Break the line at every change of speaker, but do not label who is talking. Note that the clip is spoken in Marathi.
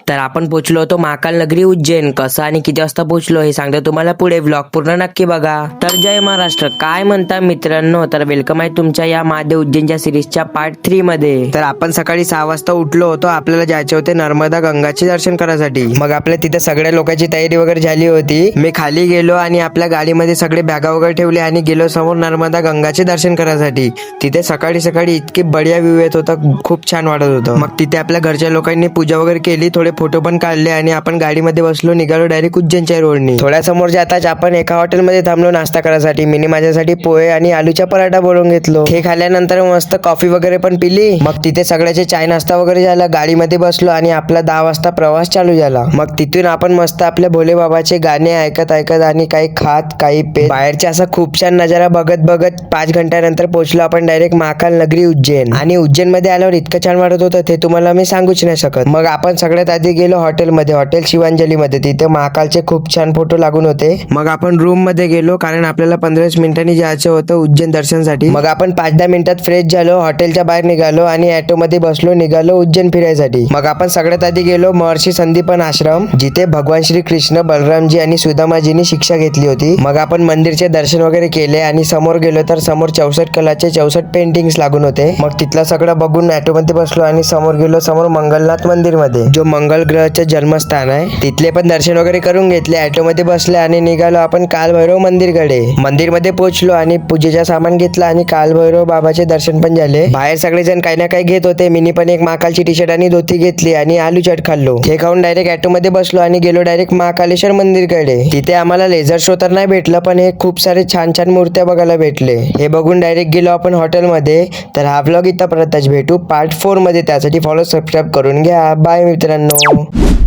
तर आपण पोहोचलो होतो महाकाल नगरी उज्जैन. कसं आणि किती वाजता पोहोचलो हे सांगतो तुम्हाला पुढे. व्लॉग पूर्ण नक्की बघा. तर जय महाराष्ट्र, काय म्हणता मित्रांनो. तर वेलकम आहे तुमच्या या महादेव उज्जैनच्या सिरीजच्या पार्ट 3 मध्ये. तर आपण सकाळी 6 वाजता उठलो होतो. आपल्याला जायचे होते नर्मदा गंगाचे दर्शन करायसाठी. मग आपल्या तिथे सगळ्या लोकांची तयारी वगैरे झाली होती. मी खाली गेलो आणि आपल्या गाडीमध्ये सगळे बॅगा वगैरे ठेवले आणि गेलो समोर नर्मदा गंगाचे दर्शन करायसाठी. तिथे सकाळी सकाळी इतकी बढिया व्ह्यू येत होता, खूप छान वाटत होतं. मग तिथे आपल्या घरच्या लोकांनी पूजा वगैरे केली, थोडे फोटो पण काढले आणि आपण गाडीमध्ये बसलो, निघालो डायरेक्ट उज्जैनच्या रोडनी. थोड्या समोर जाताच आपण एका हॉटेलमध्ये थांबलो नाश्ता करायसाठी. मी माझ्यासाठी पोहे आणि आलूचा पराठा बोलून घेतलो. हे खाल्ल्यानंतर मस्त कॉफी वगैरे पण पिली. मग तिथे सगळ्याचे चाय नाश्ता वगैरे झाला. गाडीमध्ये बसलो आणि आपला 10 वाजता प्रवास चालू झाला. मग तिथून आपण मस्त आपल्या भोले बाबाचे गाणे ऐकत ऐकत आणि काही खात काही पेत बाहेरचा असा खूप छान नजारा बघत बघत 5 घंट्यानंतर पोहोचलो आपण डायरेक्ट महाकाल नगरी उज्जैन. आणि उज्जैन मध्ये आल्यावर इतकं छान वाटत होतं ते तुम्हाला मी सांगूच नाही शकत. मग आपण सगळ्यात आधी गेलो हॉटेलमध्ये, हॉटेल शिवांजली मध्ये. तिथे महाकालचे खूप छान फोटो लागून होते. मग आपण रूम मध्ये गेलो कारण आपल्याला 15 मिनिटांनी जायचं होतं उज्जैन दर्शनसाठी. मग आपण 5-10 मिनिटात फ्रेश झालो, हॉटेलच्या बाहेर निघालो आणि ऑटो मध्ये बसलो, निघालो उज्जैन फिरायसाठी. मग आपण सगळ्यात आधी गेलो महर्षी संदीपन आश्रम, जिथे भगवान श्री कृष्ण, बलरामजी आणि सुदामाजींनी शिक्षा घेतली होती. मग आपण मंदिरचे दर्शन वगैरे केले आणि समोर गेलो तर समोर 64 कलाचे 64 पेंटिंग्स लागून होते. मग तिथलं सगळं बघून ऑटो मध्ये बसलो आणि समोर गेलो समोर मंगलनाथ मंदिर मध्ये, जो मंगल ग्रहाचे जन्मस्थान आहे. तिथले पण दर्शन वगैरे करून घेतले. ऑटो मध्ये बसले आणि निघालो आपण कालभैरव मंदिरकडे. मंदिर मध्ये पोहोचलो आणि पूजेचा सामान घेतला आणि कालभैरव बाबाचे दर्शन पण झाले. बाहेर सगळेजण काही ना काही घेत होते. मिनी पण एक महाकालची टी शर्ट आणि धोती घेतली आणि आलू चाट खाल्लो. हे खाऊन डायरेक्ट ऑटो मध्ये बसलो आणि गेलो डायरेक्ट महाकालेश्वर मंदिरकडे. तिथे आम्हाला लेझर शो तर नाही भेटला, पण हे खूप सारे छान छान मूर्त्या बघायला भेटले. हे बघून डायरेक्ट गेलो आपण हॉटेलमध्ये. तर हा व्लॉग इथं परतच भेटू पार्ट 4 मध्ये. त्यासाठी फॉलो सबस्क्राईब करून घ्या. बाय मित्रांनो.